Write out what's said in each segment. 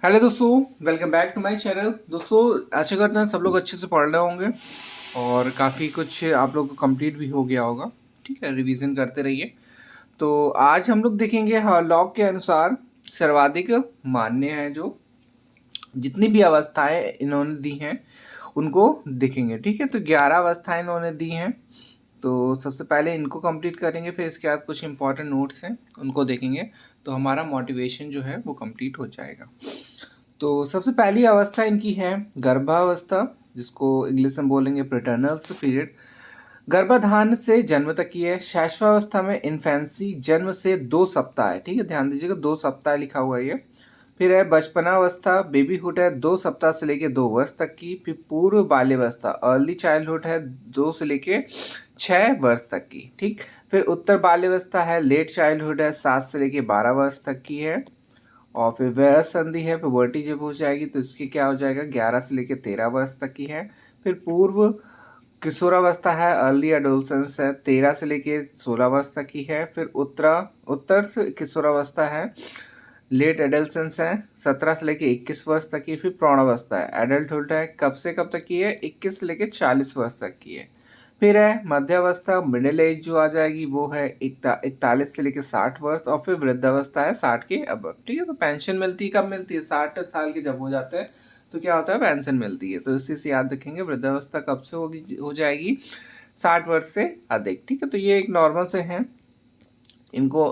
Hello दोस्तों, welcome back to my channel. दोस्तों, आशा करते हैं सब लोग अच्छे से पढ़ रहे होंगे और काफ़ी कुछ आप लोग को कंप्लीट भी हो गया होगा। ठीक है, रिवीजन करते रहिए। तो आज हम लोग देखेंगे लॉग के अनुसार सर्वाधिक मान्य है जो जितनी भी अवस्थाएं इन्होंने दी हैं उनको देखेंगे। ठीक है, तो 11 अवस्थाएं इन्होंने दी हैं। तो सबसे पहले इनको कंप्लीट करेंगे, फिर इसके बाद कुछ इंपॉर्टेंट नोट्स हैं उनको देखेंगे। तो हमारा मोटिवेशन जो है वो कंप्लीट हो जाएगा। तो सबसे पहली अवस्था इनकी है गर्भावस्था, जिसको इंग्लिश में बोलेंगे प्रेटर्नल्स पीरियड। गर्भाधान से जन्म तक की है। शैशवावस्था में इन्फेंसी, जन्म से 2 सप्ताह है। ठीक है, ध्यान दीजिएगा 2 सप्ताह लिखा हुआ है ये। फिर है बचपनावस्था, बेबीहुड है 2 सप्ताह से लेके 2 वर्ष तक की। फिर पूर्व बाल्यावस्था, अर्ली चाइल्डहुड है 2 से लेके 6 वर्ष तक की। ठीक। फिर उत्तर बाल्यावस्था है, लेट चाइल्डहुड है 7 से लेके 12 वर्ष तक की है। और फिर वयस्क संधि है, पुबर्टी जब हो जाएगी तो इसकी क्या हो जाएगा, 11 से लेके 13 वर्ष तक की है। फिर पूर्व किशोरावस्था है, अर्ली एडोलसेंस है, 13 से लेके 16 वर्ष तक की है। फिर उत्तर किशोरावस्था है, लेट एडल्सेंस है, 17 से लेके 21 वर्ष तक की। फिर प्रौढ़ावस्था है, एडल्टहुड है, कब से कब तक की है, 21 से लेके 40 वर्ष तक की है। फिर है मध्यावस्था, मिडिल एज जो आ जाएगी वो है 41 से लेके 60 वर्ष। और फिर वृद्धावस्था है 60 के अब। ठीक है, तो पेंशन मिलती है कब मिलती है, 60 साल के जब हो जाते हैं तो क्या होता है, पेंशन मिलती है। तो इसी से याद रखेंगे वृद्धावस्था कब से होगी, हो जाएगी 60 वर्ष से अधिक। ठीक है, तो ये एक नॉर्मल से हैं। इनको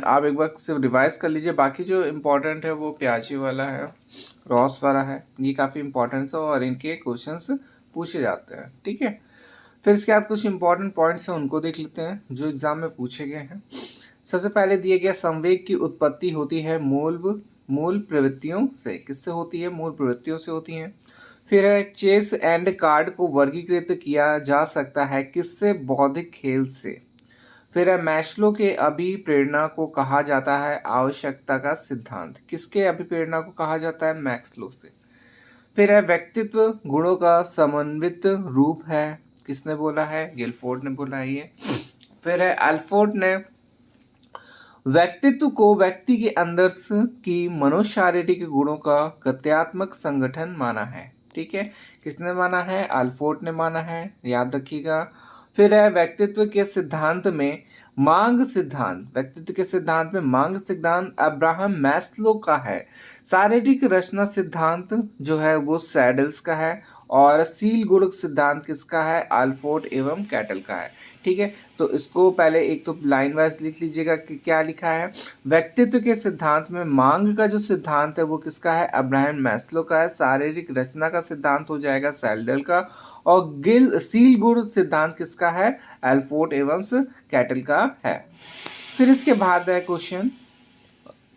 आप एक बार सिर्फ रिवाइज कर लीजिए। बाकी जो इम्पोर्टेंट है वो प्याजी वाला है, रॉस वाला है, ये काफ़ी इंपॉर्टेंट है और इनके क्वेश्चंस पूछे जाते हैं। ठीक है, फिर इसके बाद कुछ इंपॉर्टेंट पॉइंट्स हैं उनको देख लेते हैं जो एग्जाम में पूछे गए हैं। सबसे पहले दिए गया, संवेग की उत्पत्ति होती है मूल प्रवृत्तियों से। किससे होती है, मूल प्रवृत्तियों से होती है। फिर है चेस एंड कार्ड को वर्गीकृत किया जा सकता है किससे, बौद्धिक खेल से। फिर है मैस्लो के अभिप्रेरणा को कहा जाता है आवश्यकता का सिद्धांत। किसके अभिप्रेरणा को कहा जाता है, मैस्लो से। फिर है व्यक्तित्व गुणों का समन्वित रूप है। किसने बोला है, गिलफोर्ड ने बोला है ये। फिर है अल्फोर्ड ने व्यक्तित्व को व्यक्ति के अंदर की मनोशारीरिक गुणों का गत्यात्मक संगठन माना है। ठीक है, किसने माना है, अल्फोर्ड ने माना है, याद रखिएगा। फिर है व्यक्तित्व के सिद्धांत में मांग सिद्धांत, व्यक्तित्व के सिद्धांत में मांग सिद्धांत अब्राहम मैस्लो का है। शारीरिक रचना सिद्धांत जो है वो सैडल्स का है। और सील गुण सिद्धांत किसका है, अल्फोर्ड एवं कैटल का है। ठीक है, तो इसको पहले एक तो लाइन वाइज लिख लीजिएगा कि क्या लिखा है। व्यक्तित्व के सिद्धांत में मांग का जो सिद्धांत है वो किसका है, अब्राहम मैस्लो का है। शारीरिक रचना का सिद्धांत हो जाएगा सैडल का। और सील गुण सिद्धांत किसका है, अल्फोर्ड एवं कैटल का है। फिर इसके बाद है क्वेश्चन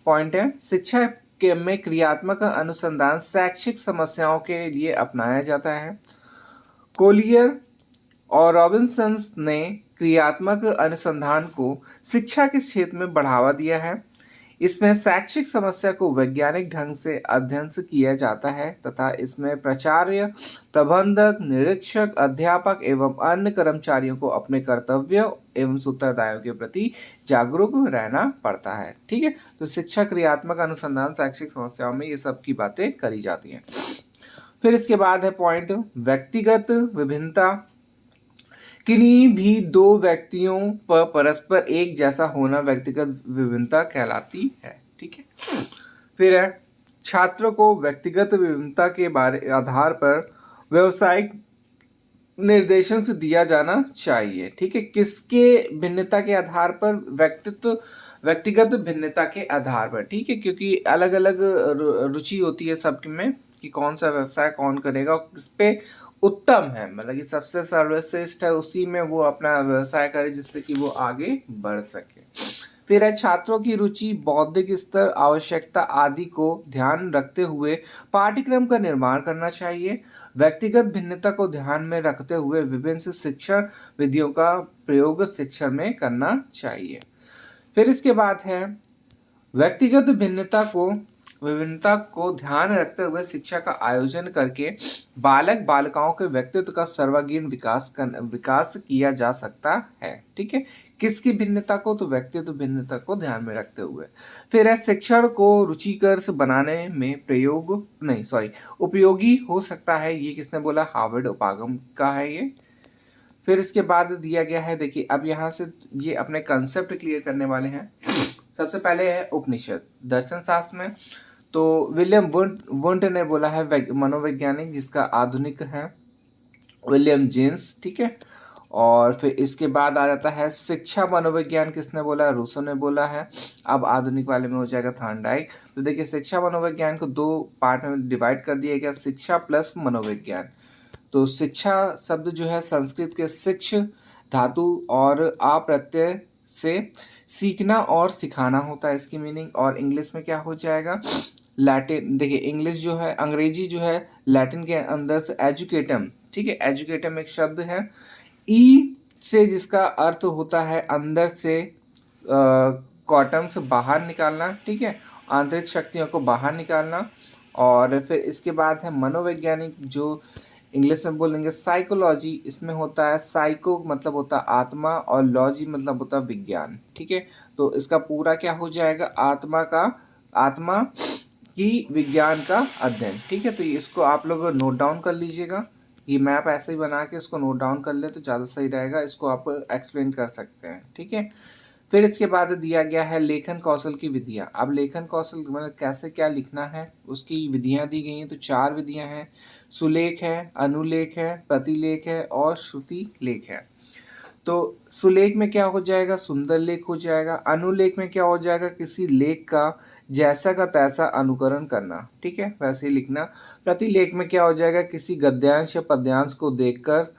पॉइंट है, शिक्षा के में क्रियात्मक अनुसंधान शैक्षिक समस्याओं के लिए अपनाया जाता है। कोलियर और रॉबिन्सन्स ने क्रियात्मक अनुसंधान को शिक्षा के क्षेत्र में बढ़ावा दिया है। इसमें शैक्षिक समस्या को वैज्ञानिक ढंग से अध्ययन से किया जाता है तथा इसमें प्राचार्य, प्रबंधक, निरीक्षक, अध्यापक एवं अन्य कर्मचारियों को अपने कर्तव्यों एवं उत्तरदायियों के प्रति जागरूक रहना पड़ता है। ठीक है, तो शिक्षा क्रियात्मक अनुसंधान शैक्षिक समस्याओं में ये सब की बातें करी जाती हैं। फिर इसके बाद है पॉइंट, व्यक्तिगत विभिन्नता। किन्हीं भी दो व्यक्तियों पर परस्पर एक जैसा होना व्यक्तिगत विभिन्नता कहलाती है। ठीक है, फिर है छात्रों को व्यक्तिगत विभिन्नता के आधार पर व्यवसायिक निर्देशन से दिया जाना चाहिए। ठीक है, किसके भिन्नता के आधार पर, व्यक्तिगत भिन्नता के आधार पर। ठीक है, क्योंकि अलग अलग रुचि होती है सबके में कि कौन सा व्यवसाय कौन करेगा और किस पे उत्तम है, मतलब कि सबसे सर्वश्रेष्ठ है उसी में वो अपना व्यवसाय करे जिससे कि वो आगे बढ़ सके। फिर है छात्रों की रुचि, बौद्धिक स्तर, आवश्यकता आदि को ध्यान रखते हुए पाठ्यक्रम का निर्माण करना चाहिए। व्यक्तिगत भिन्नता को ध्यान में रखते हुए विभिन्न शिक्षण विधियों का प्रयोग शिक्षण में करना चाहिए। फिर इसके बाद है व्यक्तिगत भिन्नता को विभिन्नता को ध्यान में रखते हुए शिक्षा का आयोजन करके बालक बालिकाओं के व्यक्तित्व का सर्वांगीण विकास किया जा सकता है। ठीक है, किसकी भिन्नता को? तो व्यक्तित्व भिन्नता को ध्यान में रखते हुए। फिर है शिक्षण को रुचिकर से बनाने में उपयोगी हो सकता है। ये किसने बोला? हार्वर्ड उपागम का है ये। फिर इसके बाद दिया गया है, देखिए अब यहाँ से ये अपने कंसेप्ट क्लियर करने वाले हैं। सबसे पहले है उपनिषद दर्शन शास्त्र में, तो विलियम वुंट ने बोला है मनोवैज्ञानिक, जिसका आधुनिक है विलियम जेम्स। ठीक है, और फिर इसके बाद आ जाता है शिक्षा मनोविज्ञान, किसने बोला? रूसो ने बोला है। अब आधुनिक वाले में हो जाएगा थॉर्नडाइक। तो देखिए शिक्षा मनोविज्ञान को दो पार्ट में डिवाइड कर दिया गया, शिक्षा प्लस मनोविज्ञान। तो शिक्षा शब्द जो है संस्कृत के शिक्ष धातु और आ प्रत्यय से सीखना और सिखाना होता है इसकी मीनिंग। और इंग्लिश में क्या हो जाएगा? लैटिन, देखिए इंग्लिश जो है, अंग्रेजी जो है लैटिन के अंदर से एजुकेटम। ठीक है, एजुकेटम एक शब्द है ई से, जिसका अर्थ होता है अंदर से, कॉटम से बाहर निकालना। ठीक है, आंतरिक शक्तियों को बाहर निकालना। और फिर इसके बाद है मनोवैज्ञानिक, जो इंग्लिश में बोलेंगे साइकोलॉजी। इसमें होता है साइको मतलब होता है आत्मा, और लॉजी मतलब होता है विज्ञान। ठीक है, तो इसका पूरा क्या हो जाएगा? आत्मा की विज्ञान का अध्ययन। ठीक है, तो इसको आप लोग नोट डाउन कर लीजिएगा। ये मैप ऐसे ही बना के इसको नोट डाउन कर ले तो ज़्यादा सही रहेगा, इसको आप एक्सप्लेन कर सकते हैं। ठीक है, फिर इसके बाद दिया गया है लेखन कौशल की विधियाँ। अब लेखन कौशल मतलब कैसे क्या लिखना है, उसकी विधियाँ दी गई हैं। तो 4 विधियाँ हैं, सुलेख है, अनुलेख है, प्रतिलेख है और श्रुति लेख है। तो सुलेख में क्या हो जाएगा? सुंदर लेख हो जाएगा। अनुलेख में क्या हो जाएगा? किसी लेख का जैसा का तैसा अनुकरण करना। ठीक है, वैसे ही लिखना। प्रतिलेख में क्या हो जाएगा? किसी गद्यांश या पद्यांश को देखकर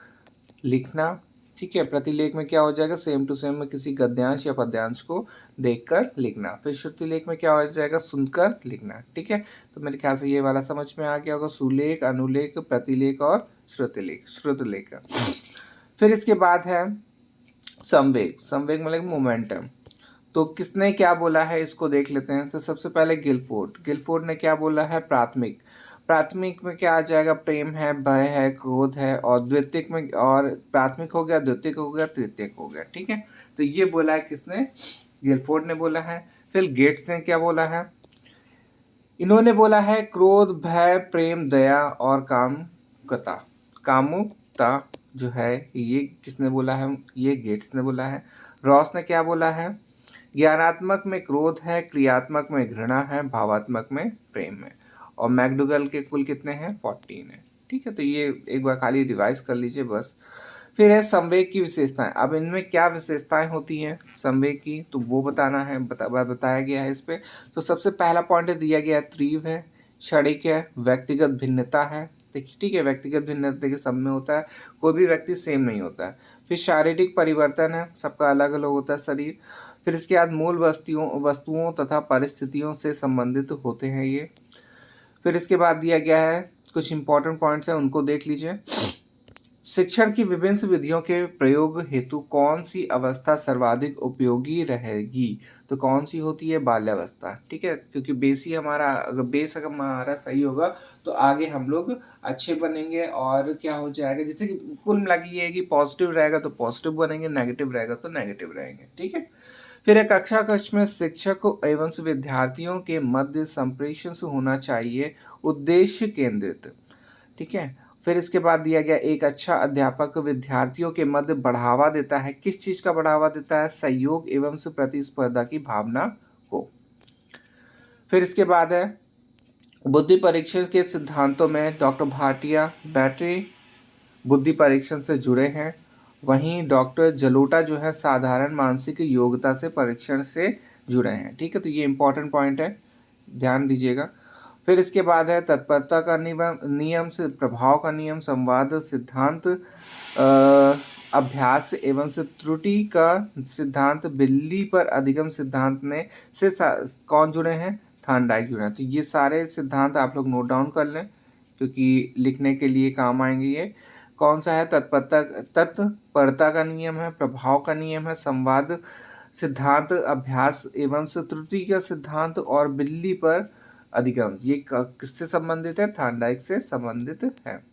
लिखना। ठीक है, प्रतिलेख में क्या हो जाएगा? सेम टू सेम में किसी गद्यांश या पद्यांश को देखकर लिखना। फिर श्रुति लेख में क्या हो जाएगा? सुनकर लिखना। ठीक है, तो मेरे ख्याल से ये वाला समझ में आ गया होगा, सुलेख, अनुलेख, प्रतिलेख और श्रुतिलेख। फिर इसके बाद है संवेग मतलब मोमेंटम। तो किसने क्या बोला है इसको देख लेते हैं। तो सबसे पहले गिलफोर्ड ने क्या बोला है? प्राथमिक में क्या आ जाएगा? प्रेम है, भय है, क्रोध है। और द्वितीयक में, और प्राथमिक हो गया, द्वितीयक हो गया, तृतीयक हो गया। ठीक है, तो ये बोला है किसने? गिलफोर्ड ने बोला है। फिर गेट्स ने क्या बोला है? इन्होंने बोला है क्रोध, भय, प्रेम, दया और कामुकता जो है, ये किसने बोला है? ये गेट्स ने बोला है। रॉस ने क्या बोला है? ज्ञानात्मक में क्रोध है, क्रियात्मक में घृणा है, भावात्मक में प्रेम है। और मैकडुगल के कुल कितने हैं? 14 है। ठीक है, तो ये एक बार खाली रिवाइज कर लीजिए बस। फिर है संवेग की विशेषताएं। अब इनमें क्या विशेषताएं होती हैं संवेग की, तो वो बताना है, बताया गया है इस पे। तो सबसे पहला पॉइंट दिया गया है तीव्र है, क्षणिक है, व्यक्तिगत भिन्नता है। देखिए ठीक है, व्यक्तिगत भिन्नता देखिए सब में होता है, कोई भी व्यक्ति सेम नहीं होता है। फिर शारीरिक परिवर्तन है, सबका अलग अलग होता है शरीर। फिर इसके बाद मूल वस्तुओं तथा परिस्थितियों से संबंधित होते हैं ये। फिर इसके बाद दिया गया है कुछ इंपॉर्टेंट पॉइंट्स हैं, उनको देख लीजिए। शिक्षण की विभिन्न विधियों के प्रयोग हेतु कौन सी अवस्था सर्वाधिक उपयोगी रहेगी? तो कौन सी होती है? बाल्यावस्था। ठीक है, क्योंकि बेस अगर हमारा सही होगा तो आगे हम लोग अच्छे बनेंगे। और क्या हो जाएगा, जैसे कि कुल मिला के ये है कि पॉजिटिव रहेगा तो पॉजिटिव बनेंगे, नेगेटिव रहेगा तो नेगेटिव रहेंगे। ठीक है, फिर एक कक्ष में शिक्षक एवं विद्यार्थियों के मध्य संप्रेषण होना चाहिए, उद्देश्य केंद्रित। ठीक है, फिर इसके बाद दिया गया एक अच्छा अध्यापक विद्यार्थियों के मध्य बढ़ावा देता है। किस चीज का बढ़ावा देता है? सहयोग एवं प्रतिस्पर्धा की भावना को। फिर इसके बाद है बुद्धि परीक्षण के सिद्धांतों में डॉक्टर भाटिया बैटरी बुद्धि परीक्षण से जुड़े हैं, वहीं डॉक्टर जलोटा जो है साधारण मानसिक योग्यता से परीक्षण से जुड़े हैं। ठीक है, तो ये इंपॉर्टेंट पॉइंट है, ध्यान दीजिएगा। फिर इसके बाद है तत्परता का नियम से प्रभाव का नियम, संवाद सिद्धांत, अभ्यास एवं से त्रुटि का सिद्धांत, बिल्ली पर अधिगम सिद्धांत ने से कौन जुड़े हैं? थॉर्नडाइक जुड़े हैं। तो ये सारे सिद्धांत आप लोग नोट डाउन कर लें क्योंकि लिखने के लिए काम आएंगे ये। कौन सा है? तत्परता का नियम है, प्रभाव का नियम है, संवाद सिद्धांत, अभ्यास एवं त्रुटि का सिद्धांत और बिल्ली पर अधिगम, ये किससे संबंधित है? थॉर्नडाइक से संबंधित है।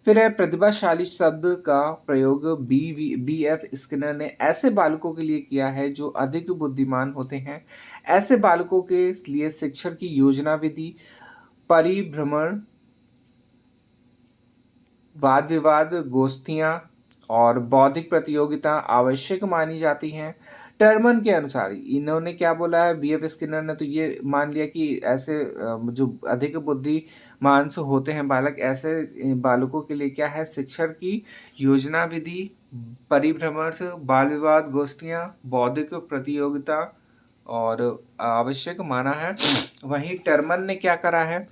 फिर है प्रतिभाशाली शब्द का प्रयोग बी एफ स्किनर ने ऐसे बालकों के लिए किया है जो अधिक बुद्धिमान होते हैं। ऐसे बालकों के लिए शिक्षण की योजना, विधि, परिभ्रमण, वाद विवाद, गोष्ठियां और बौद्धिक प्रतियोगिता आवश्यक मानी जाती हैं। टर्मन के अनुसार इन्होंने क्या बोला है, बी एफ स्किनर ने तो ये मान लिया कि ऐसे जो अधिक बुद्धिमान से होते हैं बालक, ऐसे बालकों के लिए क्या है, शिक्षण की योजना, विधि, परिभ्रमण, बाल विवाद, गोष्ठियां, बौद्धिक प्रतियोगिता और आवश्यक माना है। वहीं टर्मन ने क्या करा है,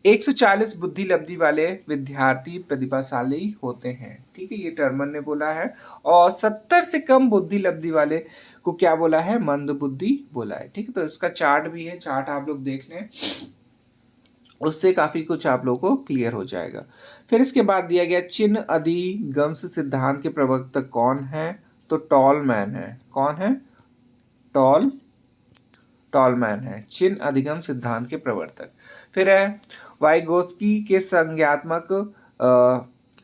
140 बुद्धि लब्धि वाले विद्यार्थी प्रतिभाशाली होते हैं। ठीक है, ये टर्मन ने बोला है। और 70 से कम बुद्धि लब्धि वाले को क्या बोला है, मंद बुद्धि बोला है। ठीक है, तो इसका चार्ट भी है, चार्ट आप लोग देख लें, उससे काफी कुछ आप लोगों को क्लियर हो जाएगा। फिर इसके बाद दिया गया चिन्ह अधिगम्स सिद्धांत के प्रवर्तक कौन है, तो टॉलमैन है। कौन है? टॉलमैन है चिन्ह अधिगम सिद्धांत के प्रवर्तक। फिर है वाइगोस्की के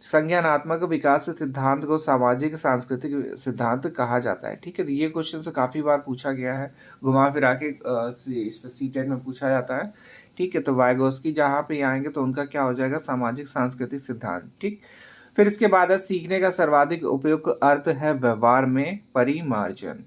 संज्ञानात्मक विकास सिद्धांत को सामाजिक सांस्कृतिक सिद्धांत कहा जाता है। ठीक है, तो ये क्वेश्चन से काफ़ी बार पूछा गया है, घुमा फिरा के इस पर C-TET में पूछा जाता है। ठीक है, तो वाइगोस्की जहाँ पे आएंगे तो उनका क्या हो जाएगा, सामाजिक सांस्कृतिक सिद्धांत। ठीक, फिर इसके बाद है सीखने का सर्वाधिक उपयुक्त अर्थ है व्यवहार में परिमार्जन।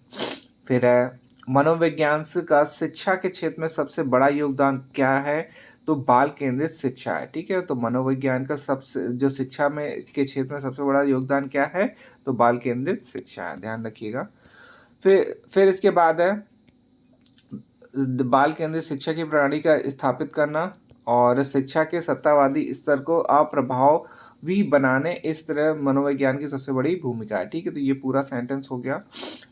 फिर है मनोविज्ञान का शिक्षा के क्षेत्र में सबसे बड़ा योगदान क्या है, तो बाल केंद्रित शिक्षा है। ठीक है, तो मनोविज्ञान का सबसे जो शिक्षा में के क्षेत्र में सबसे बड़ा योगदान क्या है, तो बाल केंद्रित शिक्षा है, ध्यान रखिएगा। फिर इसके बाद है बाल केंद्रित शिक्षा की प्रणाली का स्थापित करना और शिक्षा के सत्तावादी स्तर को अप्रभावी बनाने, इस तरह मनोविज्ञान की सबसे बड़ी भूमिका है। ठीक है, तो ये पूरा सेंटेंस हो गया।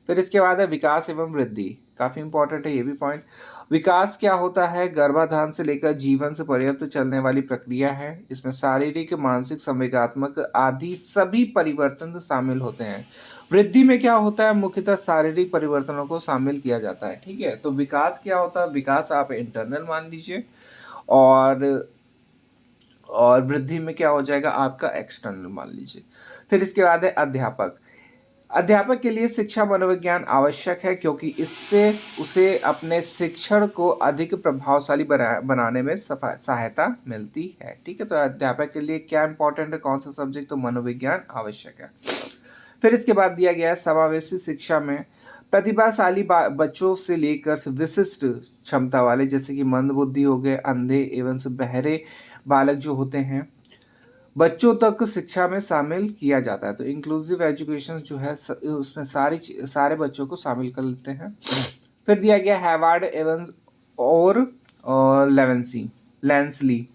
फिर इसके बाद है विकास एवं वृद्धि, काफी इंपॉर्टेंट है ये भी पॉइंट। विकास क्या होता है, गर्भाधान से लेकर जीवन से पर्याप्त चलने वाली प्रक्रिया है। इसमें शारीरिक, मानसिक, संवेगात्मक आदि सभी परिवर्तन शामिल होते हैं। वृद्धि में क्या होता है, मुख्यतः शारीरिक परिवर्तनों को शामिल किया जाता है। ठीक है, तो विकास क्या होता है, विकास आप इंटरनल मान लीजिए, और वृद्धि में क्या हो जाएगा आपका एक्सटर्नल मान लीजिए। फिर इसके बाद है अध्यापक के लिए शिक्षा मनोविज्ञान आवश्यक है, क्योंकि इससे उसे अपने शिक्षण को अधिक प्रभावशाली बनाने में सहायता मिलती है। ठीक है, तो अध्यापक के लिए क्या इंपॉर्टेंट है, कौन सा सब्जेक्ट, तो मनोविज्ञान आवश्यक है। फिर इसके बाद दिया गया है समावेशी शिक्षा में प्रतिभाशाली बच्चों से लेकर विशिष्ट क्षमता वाले, जैसे कि मंदबुद्धि हो गए, अंधे एवं बहरे बालक जो होते हैं, बच्चों तक शिक्षा में शामिल किया जाता है। तो इंक्लूसिव एजुकेशन जो है उसमें सारे बच्चों को शामिल कर लेते हैं। फिर दिया गया हैवार्ड एवंस और लेंसली,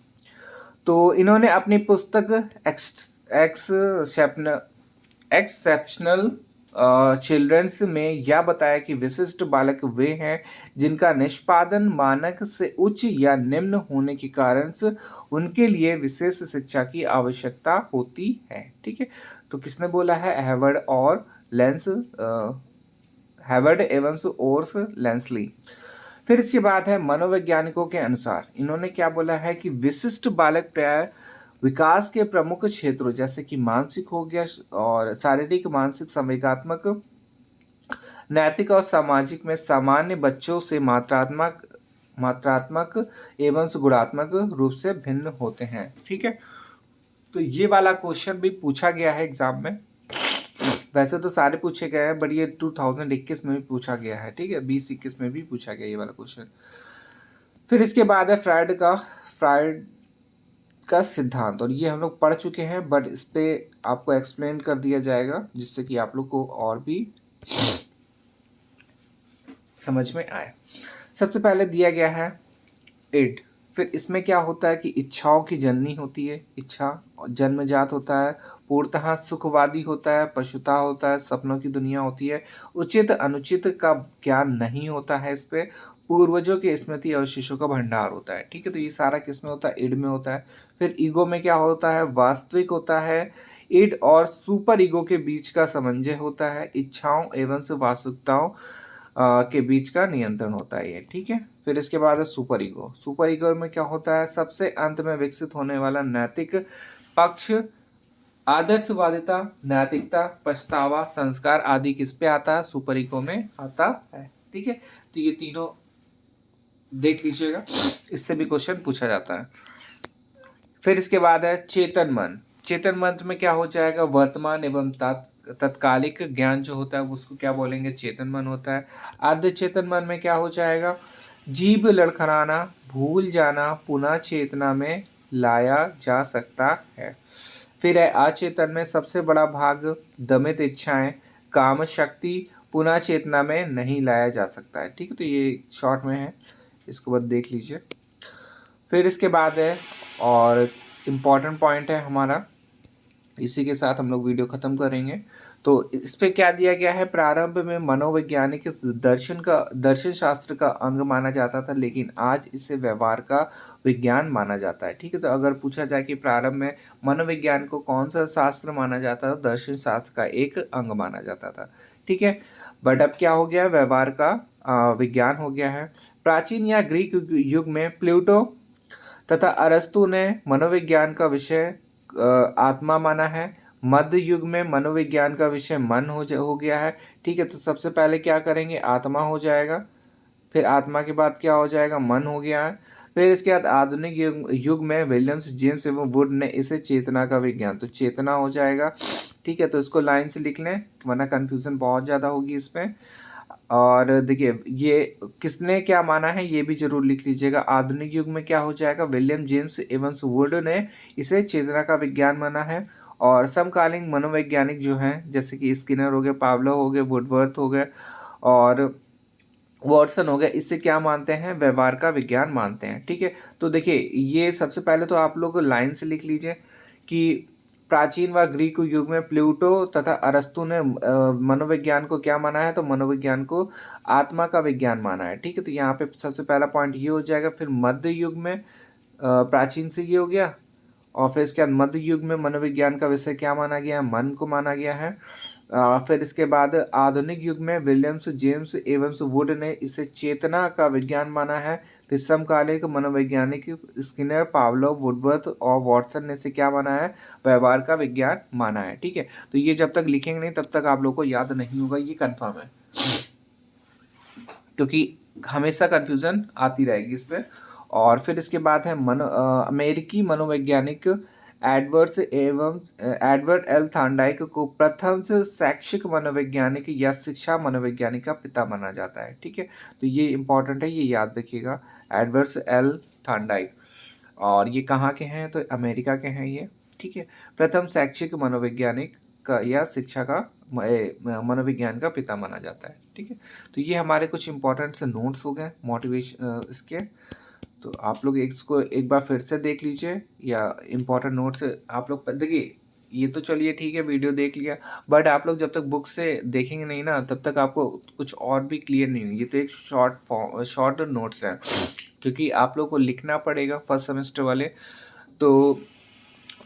तो इन्होंने अपनी पुस्तक एक्सेप्शनल चिल्ड्रंस में यह बताया कि विशिष्ट बालक वे हैं जिनका निष्पादन मानक से उच्च या निम्न होने के कारण उनके लिए विशेष शिक्षा की आवश्यकता होती है। ठीक है, तो किसने बोला है, हैवर्ड एवंस और लेंसली। फिर इसके बाद है मनोवैज्ञानिकों के अनुसार इन्होंने क्या बोला है कि विशिष्ट बालक प्राय विकास के प्रमुख क्षेत्रों जैसे कि मानसिक हो गया और शारीरिक, मानसिक, संवेगात्मक, नैतिक और सामाजिक में सामान्य बच्चों से मात्रात्मक एवं गुणात्मक रूप से भिन्न होते हैं। ठीक है, तो ये वाला क्वेश्चन भी पूछा गया है एग्जाम में, वैसे तो सारे पूछे गए हैं बट ये 2021 में भी पूछा गया है। ठीक है, 2021 में भी पूछा गया ये वाला क्वेश्चन। फिर इसके बाद है फ्रायड का सिद्धांत, और ये हम लोग पढ़ चुके हैं बट इस पे आपको एक्सप्लेन कर दिया जाएगा जिससे कि आप लोग को और भी समझ में आए। सबसे पहले दिया गया है इड। फिर इसमें क्या होता है कि इच्छाओं की जननी होती है, इच्छा जन्मजात होता है, पूर्णतः सुखवादी होता है, पशुता होता है, सपनों की दुनिया होती है, उचित अनुचित का ज्ञान नहीं होता है, इस पे पूर्वजों के स्मृति अवशेषों का भंडार होता है। ठीक है, तो ये सारा किस में होता है, इड में होता है। फिर ईगो में क्या होता है, वास्तविक होता है, इड और सुपर ईगो के बीच का समन्वय होता है, इच्छाओं एवं वास्तविकताओं के बीच का नियंत्रण होता है ये, ठीक है। फिर इसके बाद है सुपर ईगो। सुपर ईगो में क्या होता है, सबसे अंत में विकसित होने वाला नैतिक पक्ष, आदर्शवादिता, नैतिकता, पछतावा, संस्कार आदि किस पे आता है, सुपर ईगो में आता है, ठीक है। तो ये तीनों देख लीजिएगा, इससे भी क्वेश्चन पूछा जाता है। फिर इसके बाद है चेतन मन। चेतन मन में क्या हो जाएगा, वर्तमान एवं तत्कालिक ज्ञान जो होता है उसको क्या बोलेंगे, चेतन मन होता है। अर्ध चेतन मन में क्या हो जाएगा, जीभ लड़खड़ाना, भूल जाना पुनः चेतना में लाया जा सकता है। फिर है अचेतन में सबसे बड़ा भाग दमित इच्छाएं, काम शक्ति पुनः चेतना में नहीं लाया जा सकता है, ठीक है। तो ये शॉर्ट में है, इसको बस देख लीजिए। फिर इसके बाद है और इम्पॉर्टेंट पॉइंट है हमारा, इसी के साथ हम लोग वीडियो ख़त्म करेंगे। तो इस पे क्या दिया गया है, प्रारंभ में मनोवैज्ञानिक दर्शन शास्त्र का अंग माना जाता था, लेकिन आज इसे व्यवहार का विज्ञान माना जाता है, ठीक है। तो अगर पूछा जाए कि प्रारंभ में मनोविज्ञान को कौन सा शास्त्र माना जाता था, दर्शन शास्त्र का एक अंग माना जाता था, ठीक है। बट अब क्या हो गया, व्यवहार का विज्ञान हो गया है। प्राचीन या ग्रीक युग में प्लूटो तथा अरस्तु ने मनोविज्ञान का विषय आत्मा माना है। मध्य युग में मनोविज्ञान का विषय मन हो गया है, ठीक है। तो सबसे पहले क्या करेंगे, आत्मा हो जाएगा, फिर आत्मा के बाद क्या हो जाएगा, मन हो गया है। फिर इसके बाद आधुनिक युग में विलियम्स जेम्स एवं वुड ने इसे चेतना का विज्ञान, तो चेतना हो जाएगा, ठीक है। तो इसको लाइन से लिख लें वरना कन्फ्यूजन बहुत ज़्यादा होगी इसमें। और देखिए ये किसने क्या माना है ये भी जरूर लिख लीजिएगा। आधुनिक युग में क्या हो जाएगा, विलियम जेम्स एवंस वुड ने इसे चेतना का विज्ञान माना है। और समकालीन मनोवैज्ञानिक जो हैं जैसे कि स्किनर हो गए, पावलो हो गए, वुडवर्थ हो गए और वॉटसन हो गया, इससे क्या मानते हैं, व्यवहार का विज्ञान मानते हैं, ठीक है। तो देखिए ये सबसे पहले तो आप लोग लाइन से लिख लीजिए कि प्राचीन व ग्रीक युग में प्लूटो तथा अरस्तु ने मनोविज्ञान को क्या माना है, तो मनोविज्ञान को आत्मा का विज्ञान माना है, ठीक है। तो यहाँ पे सबसे पहला पॉइंट ये हो जाएगा। फिर मध्य युग में प्राचीन से ये हो गया, और फिर इसके बाद मध्य युग में मनोविज्ञान का विषय क्या माना गया है, मन को माना गया है। फिर इसके बाद आधुनिक युग में विलियम्स जेम्स एवंस वुड ने इसे चेतना का विज्ञान माना है। फिर समकालिक मनोवैज्ञानिक स्किनर, पावलोव, वुडवर्थ और वॉटसन ने इसे क्या माना है, व्यवहार का विज्ञान माना है, ठीक है। तो ये जब तक लिखेंगे नहीं तब तक आप लोग को याद नहीं होगा, ये कन्फर्म है, क्योंकि हमेशा कन्फ्यूजन आती रहेगी इस पर। और फिर इसके बाद है अमेरिकी मनोवैज्ञानिक एडवर्ड एल थॉर्नडाइक को प्रथम से शैक्षिक मनोवैज्ञानिक या शिक्षा मनोवैज्ञानिक का पिता माना जाता है, ठीक है। तो ये इंपॉर्टेंट है, ये याद रखिएगा, एडवर्ड एल थॉर्नडाइक। और ये कहाँ के हैं, तो अमेरिका के हैं ये, ठीक है। प्रथम शैक्षिक मनोवैज्ञानिक का या शिक्षा का मनोविज्ञान का पिता माना जाता है, ठीक है। तो ये हमारे कुछ इंपॉर्टेंट से नोट्स हो गए मोटिवेशन इसके। तो आप लोग इसको एक बार फिर से देख लीजिए, या इम्पोर्टेंट नोट्स आप लोग देखिए। ये तो चलिए ठीक है, वीडियो देख लिया, बट आप लोग जब तक बुक से देखेंगे नहीं ना तब तक आपको कुछ और भी क्लियर नहीं होगी। ये तो एक शॉर्ट नोट्स है, क्योंकि आप लोग को लिखना पड़ेगा फर्स्ट सेमेस्टर वाले। तो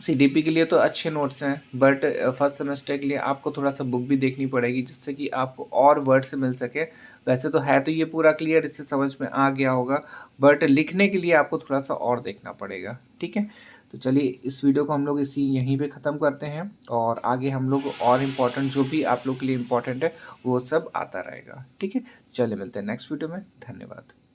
सीडीपी के लिए तो अच्छे नोट्स हैं, बट फर्स्ट सेमेस्टर के लिए आपको थोड़ा सा बुक भी देखनी पड़ेगी जिससे कि आपको और वर्ड्स मिल सके। वैसे तो है तो ये पूरा क्लियर, इससे समझ में आ गया होगा, बट लिखने के लिए आपको थोड़ा सा और देखना पड़ेगा, ठीक है। तो चलिए इस वीडियो को हम लोग यहीं पे ख़त्म करते हैं, और आगे हम लोग और इम्पोर्टेंट जो भी आप लोग के लिए इम्पोर्टेंट है वो सब आता रहेगा, ठीक है। चलिए मिलते हैं नेक्स्ट वीडियो में, धन्यवाद।